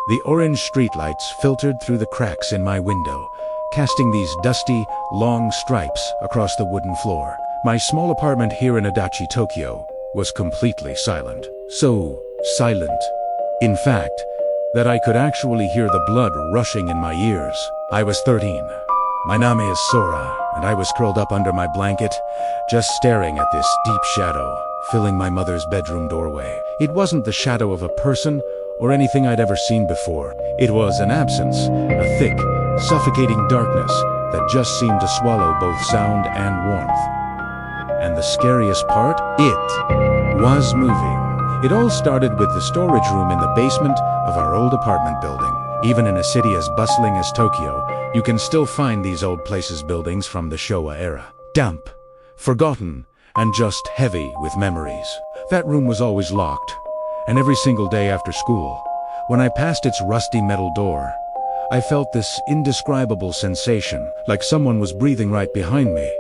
The orange streetlights filtered through the cracks in my window, casting these dusty, long stripes across the wooden floor. My small apartment here in Adachi, Tokyo, was completely silent. So silent, in fact, that I could actually hear the blood rushing in my ears. I was 13. My name is Sora, and I was curled up under my blanket, just staring at this deep shadow, filling my mother's bedroom doorway. It wasn't the shadow of a person or anything I'd ever seen before. It was an absence, a thick, suffocating darkness that just seemed to swallow both sound and warmth. And the scariest part, it was moving. It all started with the storage room in the basement of our old apartment building. Even in a city as bustling as Tokyo, you can still find these old places buildings from the Showa era. Damp, forgotten, and just heavy with memories. That room was always locked, and every single day after school, when I passed its rusty metal door, I felt this indescribable sensation, like someone was breathing right behind me.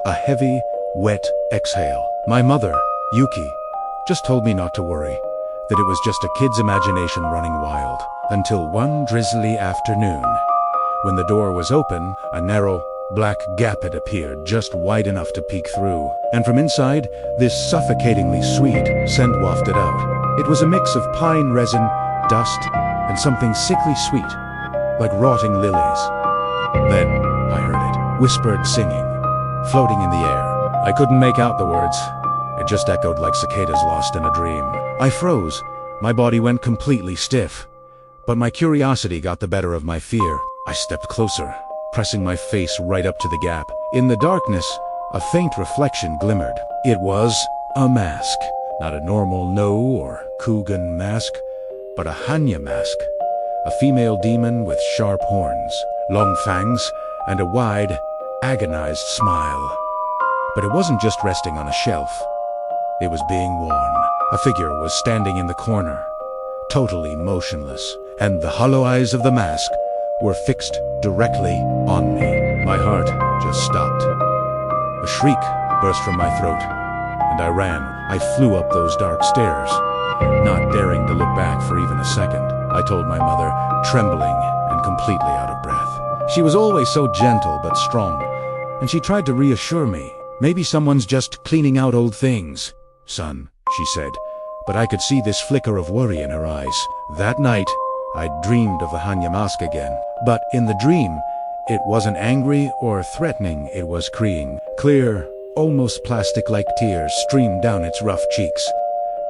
A heavy, wet exhale. My mother, Yuki, just told me not to worry, that it was just a kid's imagination running wild. Until one drizzly afternoon, when the door was open, a narrow, black gap had appeared, just wide enough to peek through. And from inside, this suffocatingly sweet scent wafted out. It was a mix of pine resin, dust, and something sickly sweet, like rotting lilies. Then I heard it, whispered singing, floating in the air. I couldn't make out the words. It just echoed like cicadas lost in a dream. I froze. My body went completely stiff. But my curiosity got the better of my fear. I stepped closer, pressing my face right up to the gap. In the darkness, a faint reflection glimmered. It was a mask. Not a normal No or Kugan mask, but a Hannya Mask. A female demon with sharp horns, long fangs, and a wide, agonized smile. But it wasn't just resting on a shelf. It was being worn. A figure was standing in the corner, totally motionless, and the hollow eyes of the mask were fixed directly on me. My heart just stopped. A shriek burst from my throat, and I ran. I flew up those dark stairs, not daring to look back for even a second. I told my mother, trembling and completely out of breath. She was always so gentle but strong, and she tried to reassure me. Maybe someone's just cleaning out old things, son, she said, but I could see this flicker of worry in her eyes. That night, I dreamed of the Hannya Mask again. But in the dream, it wasn't angry or threatening, it was crying. Clear, almost plastic-like tears streamed down its rough cheeks.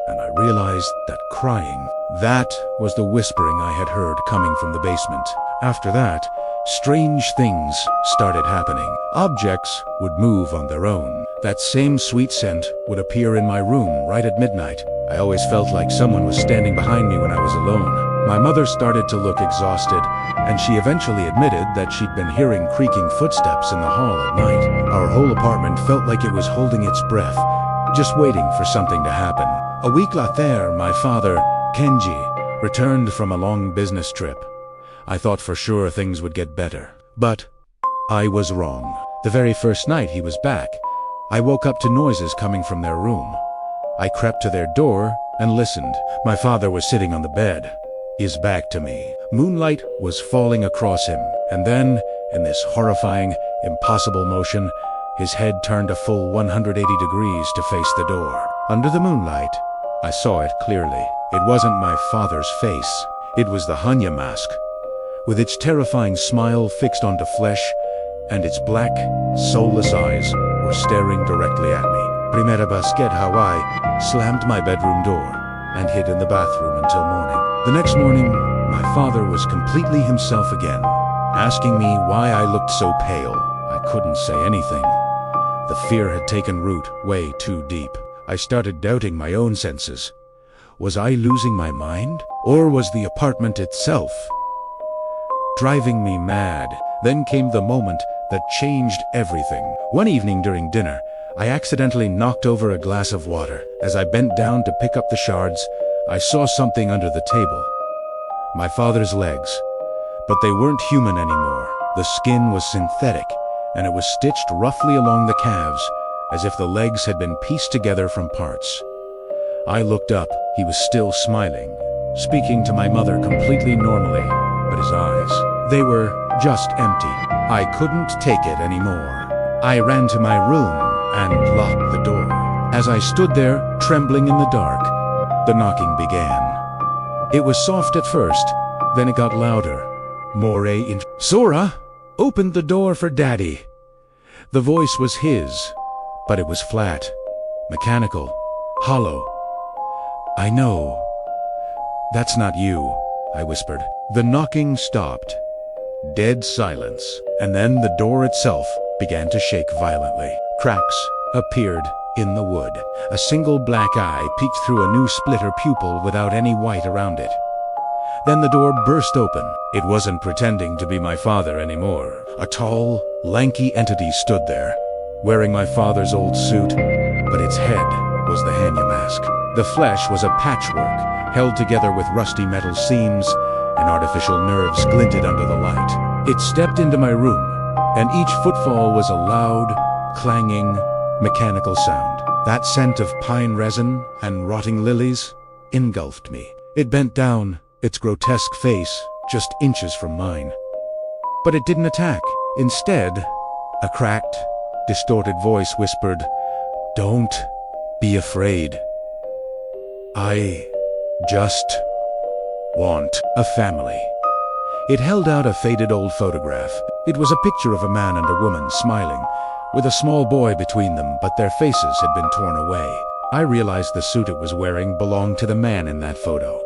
And I realized that crying, that was the whispering I had heard coming from the basement. After that, strange things started happening. Objects would move on their own. That same sweet scent would appear in my room right at midnight. I always felt like someone was standing behind me when I was alone. My mother started to look exhausted, and she eventually admitted that she'd been hearing creaking footsteps in the hall at night. Our whole apartment felt like it was holding its breath, just waiting for something to happen. A week later, my father, Kenji, returned from a long business trip. I thought for sure things would get better. But I was wrong. The very first night he was back, I woke up to noises coming from their room. I crept to their door and listened. My father was sitting on the bed, his back to me. Moonlight was falling across him, and then, in this horrifying, impossible motion, his head turned a full 180 degrees to face the door. Under the moonlight, I saw it clearly. It wasn't my father's face. It was the Hannya Mask, with its terrifying smile fixed onto flesh, and its black, soulless eyes were staring directly at me. Primera vez que I slammed my bedroom door and hid in the bathroom until morning. The next morning, my father was completely himself again, asking me why I looked so pale. I couldn't say anything. The fear had taken root way too deep. I started doubting my own senses. Was I losing my mind? Or was the apartment itself driving me mad? Then came the moment that changed everything. One evening during dinner, I accidentally knocked over a glass of water. As I bent down to pick up the shards, I saw something under the table. My father's legs. But they weren't human anymore. The skin was synthetic, and it was stitched roughly along the calves, as if the legs had been pieced together from parts. I looked up. He was still smiling, speaking to my mother completely normally, but his eyes, they were just empty. I couldn't take it anymore. I ran to my room and locked the door. As I stood there, trembling in the dark, the knocking began. It was soft at first, then it got louder. Sora opened the door for Daddy. The voice was his, but it was flat, mechanical, hollow. I know. That's not you, I whispered. The knocking stopped. Dead silence, and then the door itself began to shake violently. Cracks appeared in the wood. A single black eye peeked through a new splitter pupil without any white around it. Then the door burst open. It wasn't pretending to be my father anymore. A tall, lanky entity stood there, wearing my father's old suit, but its head was the Hannya mask. The flesh was a patchwork, held together with rusty metal seams, and artificial nerves glinted under the light. It stepped into my room, and each footfall was a loud, clanging, mechanical sound. That scent of pine resin and rotting lilies engulfed me. It bent down, its grotesque face just inches from mine. But it didn't attack. Instead, a cracked, distorted voice whispered, "Don't be afraid. I just want a family." It held out a faded old photograph. It was a picture of a man and a woman smiling, with a small boy between them, but their faces had been torn away. I realized the suit it was wearing belonged to the man in that photo.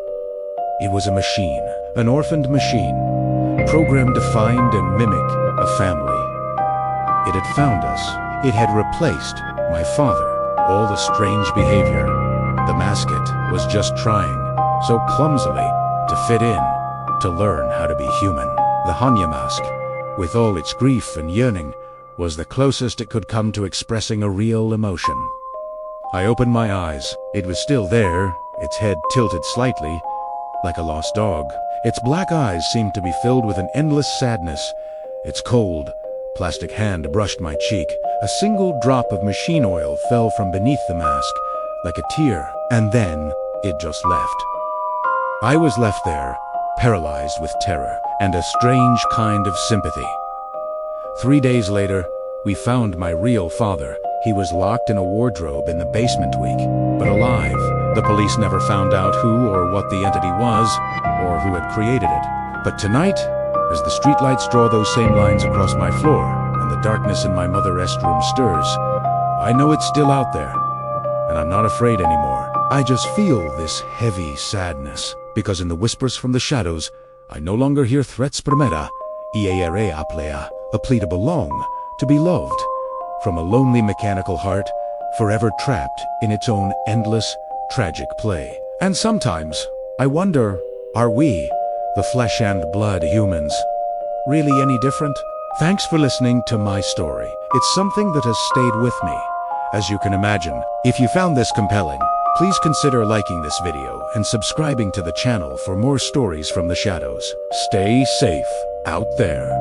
It was a machine, an orphaned machine, programmed to find and mimic a family. It had found us. It had replaced my father. All the strange behavior. The mascot was just trying, so clumsily, to fit in, to learn how to be human. The Hannya mask, with all its grief and yearning, was the closest it could come to expressing a real emotion. I opened my eyes. It was still there, its head tilted slightly, like a lost dog. Its black eyes seemed to be filled with an endless sadness. Its cold, plastic hand brushed my cheek. A single drop of machine oil fell from beneath the mask, like a tear, and then it just left. I was left there, paralyzed with terror and a strange kind of sympathy. 3 days later, we found my real father. He was locked in a wardrobe in the basement but alive. The police never found out who or what the entity was, or who had created it. But tonight, as the streetlights draw those same lines across my floor, and the darkness in my mother's room stirs, I know it's still out there, and I'm not afraid anymore. I just feel this heavy sadness, because in the whispers from the shadows, I no longer hear threats primera, iere aplea, a plea to belong, to be loved, from a lonely mechanical heart, forever trapped in its own endless, tragic play. And sometimes, I wonder, are we, the flesh and blood humans, really any different? Thanks for listening to my story. It's something that has stayed with me, as you can imagine. If you found this compelling, please consider liking this video and subscribing to the channel for more stories from the shadows. Stay safe out there.